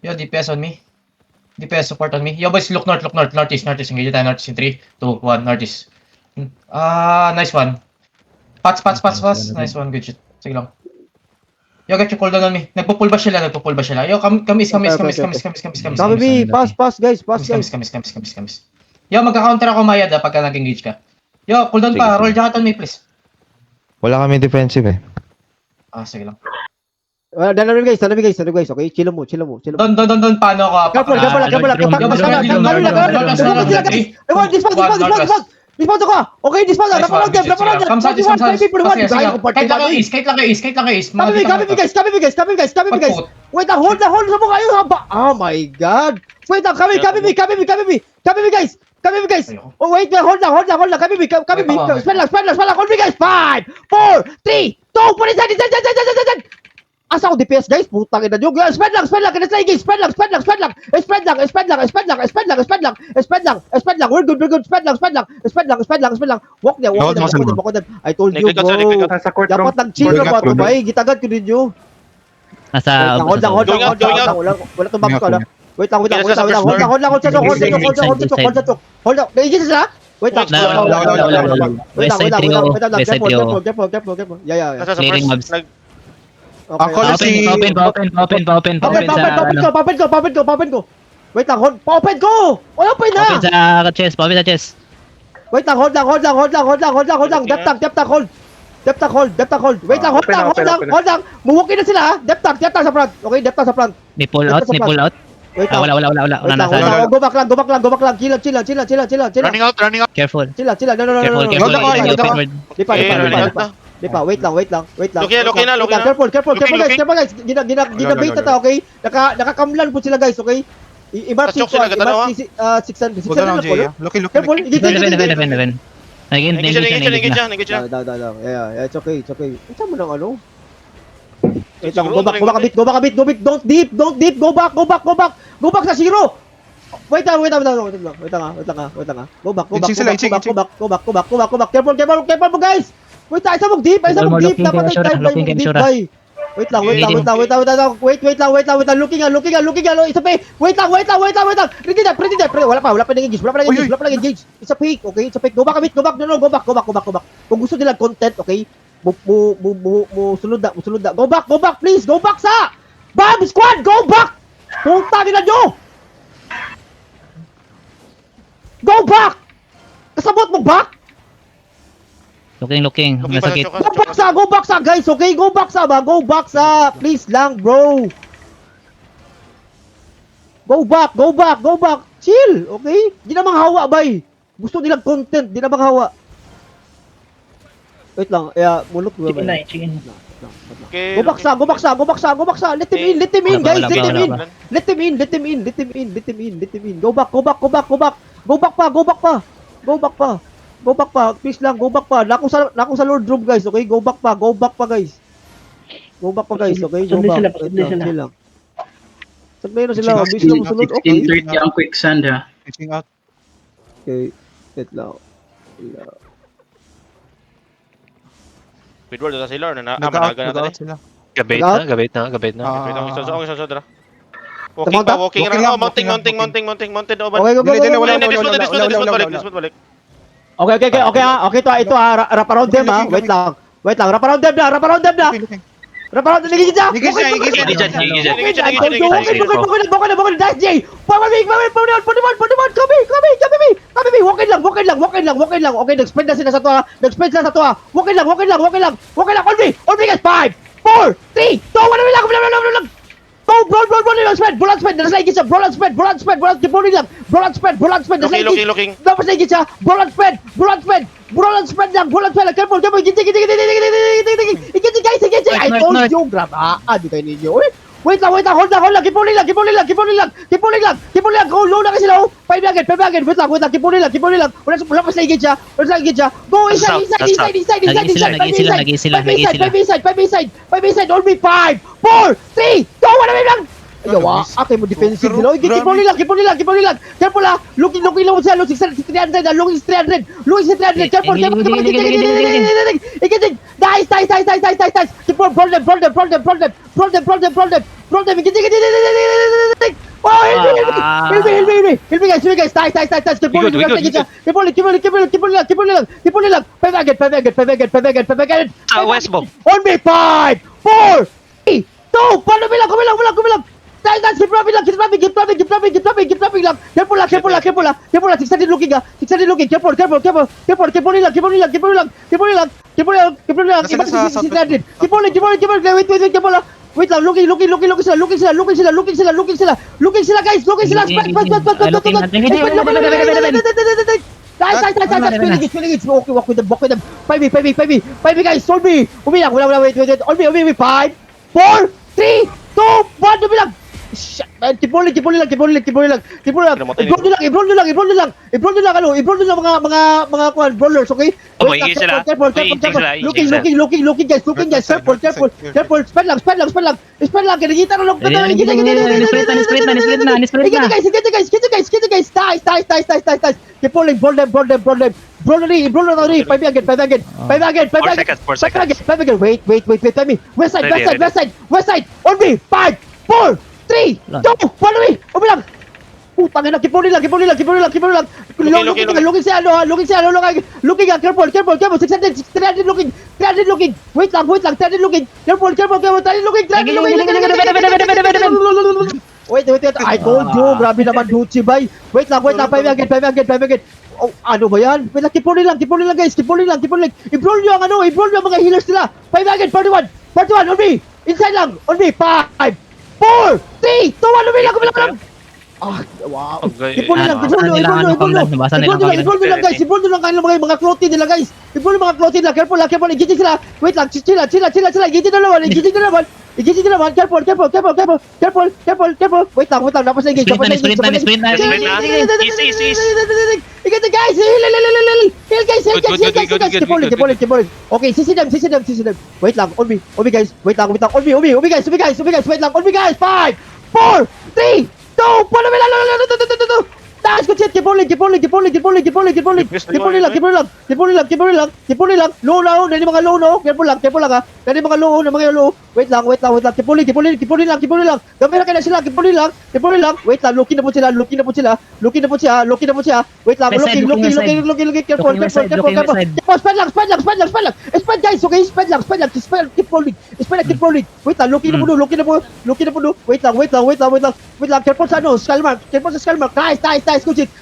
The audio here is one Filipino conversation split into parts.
Yo, DPS on me. DPS support on me. Yo, boys, look north, northeast. Engage tayo northeast in 3, 2, 1, northeast. Nice one. Pats. Nice one, good shit. Sige lang. Yo, get your cooldown on me. Nagpo-pull ba sila? Yo, come east. Sabi B, pass guys. Kamis. Yo, magka-counter ako Mayad pagka nag-engage ka. Yo, cooldown pa. Roll jacket on me, please. Wala kami defensive eh. Sige lang. Dalawa guys, okay? Chill mo. Don, paano ako? Dispound ako! Okay, dispound! Raparound them! Kahit lang kayo east. Kami guys! Wait lang, hold mo kayo haba! Oh my god! Wait lang, kami guys! Oh wait lang, hold lang! Kami, spell lang! Hold me guys! 5, 4, 3, 2, put it dyan! Asa ako DPS guys? Putang ina nyo. Spread lang. Kinasa engage. Spread lang. Spread lang. We're good. Spread lang. Walk them. I told you bro. Dapat nag-chill ka ba ito ba? Gitagad ko ninyo. Nasa... Hold lang. Wala itong box ko na. Wait lang. Hold lang. Nag-engage sila? Wait lang. Careful. Yeah. Clearing mobs. Okay. Open Papen ko. Wait lang, pa-open ko! Open na! Open sa chest. Wait lang, hold lang. Dep tank, hold. Wait lang, hold lang. Mumukin na sila ha. Dep tank sa front. Okay, dep tank sa front. Ni pull out. Wait lang. Wala. Wait lang. Go back lang. Chill. Running out. Careful. Chill. No. Di pa. Wait lang. Loki na. Careful guys. Ginabait na ta, okay? Nakakamlan po sila guys, okay? Iba Tasok sila, gata, 600 na po. Careful. Even. Engage siya. Yeah, it's okay. Ito mo nang ano? Wait lang, go back a bit. Don't deep. Go back sa zero. Wait lang. Go back. Careful guys. Wait, isa mong deep. Dapat ay time deep bay. Wait lang. Looking. Isa pa. Wait lang. Ready na. Wala pa engage. It's a fake, okay? Go back a bit. Go back. Kung gusto nila content, okay? Sunod na. Go back, please. Go back sa Bomb Squad. Go back. Puta nila nyo. Go back. Kasabot mo back. Looking. Masakit. Go back sa guys, okay? Go back sa. Please lang, bro. Go back. Chill, okay? Di namang hawa, bay. Gusto nilang content, di namang hawa. Wait lang, mulot mo ba? Chicken. Go back sa. Let him in, guys. Let him in. Go back pa. Please lang, go back pa. Nako sa Lord Room, guys. Okay, go back pa, guys. Okay, go back. Chill lang. Sagnay na sila. Bis lang sunod. Okay. 16:30 ang quicksand ha. Okay. Wait lang. Midward na sila na managa natin. Gabait na. Wait lang, isa. Walking around. Mounting. Okay, go. Dismount balik. Okay, ito wrap around them ha. Wait lang. Wrap around them na. Nagigit siya. Bukod. That's Jay. Pumawig. Kami. Walking lang. Okay, nag-spread na sila sa to ha. Walking lang. On me guys. 5, 4, 3, 2, 1, lang. Go, Brolan spread. Nasa higit siya. Brolan spread. Kipunin lang. Brolan spread. Looking. Dapat higit siya. Brolan spread lang. Careful. Igit guys. I told you. Grabaan. Di kayo ninyo. Wait lang. Hold lang. Kipunin lang. Go, low na kasi sila. 5 agad. Wait lang. Kipunin lang. Wala pa sa higit siya. Go, inside. 5 inside. All me. 5, 4, 3, 2, 1 lang. Ayaw okay mo defensive nila. Kipunin lang. Careful ha. Looking lang mo siya. Looking 300. Careful. Igit. Dice. Keep on. Roll them. Oh, help me, guys, nice. Keep pulling, We good. keep pulling lang. 5 agad. West bomb. On me, 5, 4, 3, 2, paano bilang. Nice, keep dropping lang. Careful lang. 600 looking. Careful. Keep pulling lang. Keep pulling. Wait, careful lang. Wait lang, looking sila, guys. Nice. Walk with them. 5 guys, hold me. Umilang, wala, wait. On me, 5, 4, 3, 2, 1, umilang. Shit, man. Keep rolling lang. I-brawl nyo lang mga kuhan, brawlers, okay? Oh, maingay sila. Careful. Looking, guys. Careful. Spend lang. Kinagita na lang. Split na. Kita guys. Nice. Keep rolling, brawl them. Brawl na rin. 5 agad. 5 agad. Wait. Time me. West side. On me. 5, 4, 3, 2, 1, umilang. Putang ina, keep rolling lang. Looking siya, careful. 300 looking. Wait lang, 300 looking. Careful, 300 looking. Wait. I told you, grabe naman Gucci, bay. Wait lang, 5 agad. Oh, ano ba yan? Wait lang, keep rolling lang, guys. Keep rolling. I-brawl nyo ang mga healers nila. 5 agad, 41, on me. Inside lang, on me. 5, 4, 3, 2, 1, umilang. Ah, wow. Ipon lang, guys. Ipon lang kanilang mga clothing nila, guys. Careful lang. Igiting sila. Wait lang, chill. Igiting na naman. Careful. Wait lang. Tapos na engage. Sprint na. Easy. Igiting, guys. Heal, guys. Keep pulling. Okay, sisi them. Wait lang, on me, guys. Wait lang. On me, guys. Wait lang, on me, guys. 5, 4, 3, 2, 1, nice, good shit. Keep rolling. Keep rolling lang. Low na, nani mga low no. Careful lang ha. Nani mga low. Wait lang. Keep rolling lang. Gamera ka na sila. Keep rolling lang. Wait lang, looking na po siya. Wait lang, looking. Careful. Spend lang. Spend, guys, okay? Spend lang. Keep rolling. Wait lang, looking na po. Wait lang. Careful sa skull mark. Nice, good shit.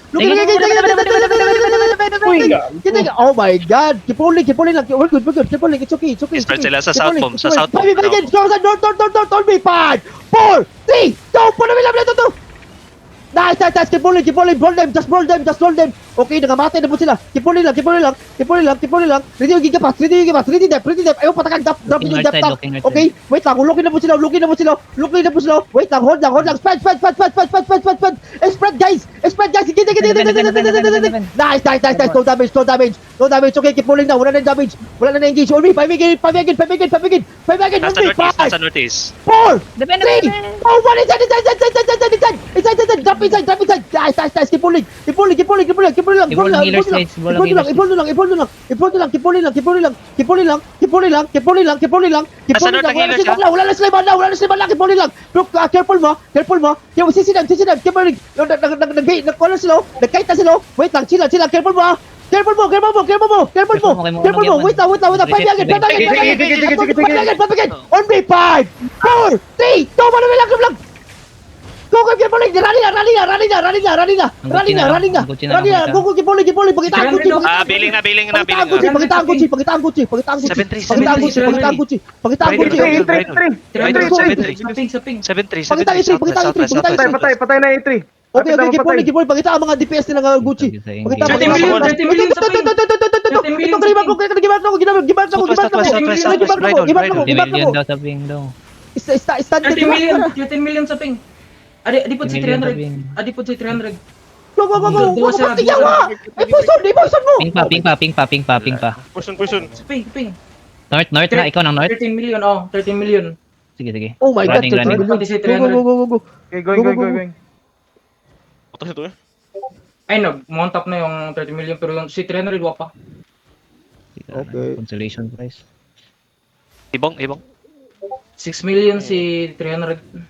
Oh my god. Keep rolling lang. We're good. Keep rolling. It's okay. Spread sila sa south bomb. North. On me. 5, 4, 3, 2, 1, Nice. Keep rolling. Brawl them. Okay, nangamatay na po sila. Keep rolling lang. Ready yung gigapas. Ready dep. Ayaw patakan. Drop yung dep. Okay, wait lang. Looking na po sila. Wait lang. Hold lang. Spread. Spread, guys. Nice. No damage. Okay, keep rolling na. Wala na damage. Wala na engage. On me. 5 again. Nasa northeast. 4, 3, 2, 1, inside. Drop inside. Nice. Keep rolling lang. Keep rolling lang. Wala na sila lang. Keep rolling lang. Look, careful mo. Sisi them. Keep rolling. Nagkala sila. Nagkaita sila. Wait lang, chill. Careful mo. Wait lang. 5 agad. On me, 5, 4, 3, 2, 1, lang. Go, keep rolling. Running na. Go, keep rolling. Pakitaan Gucci. Billing na. Pakitaan Gucci. 7-3. Patay na A3. Okay, keep rolling. Pakita ang mga DPS nila ng Gucci. Pakita ang 30 million sa ping. Million daw sa ping daw. 13 million sa ping. Adi po si 300. Go. Yawa! Poison mo! Ping pa. Pusun. Sa ping. North na, ikaw ng north. 13 million. Sige. Oh my god, Running. Go. Okay, going. Putos ito eh. Ay, nag-mount up na yung 30 million pero yung si 300 wala pa. Okay. Consolation prize. Ibong. 6 million si 300.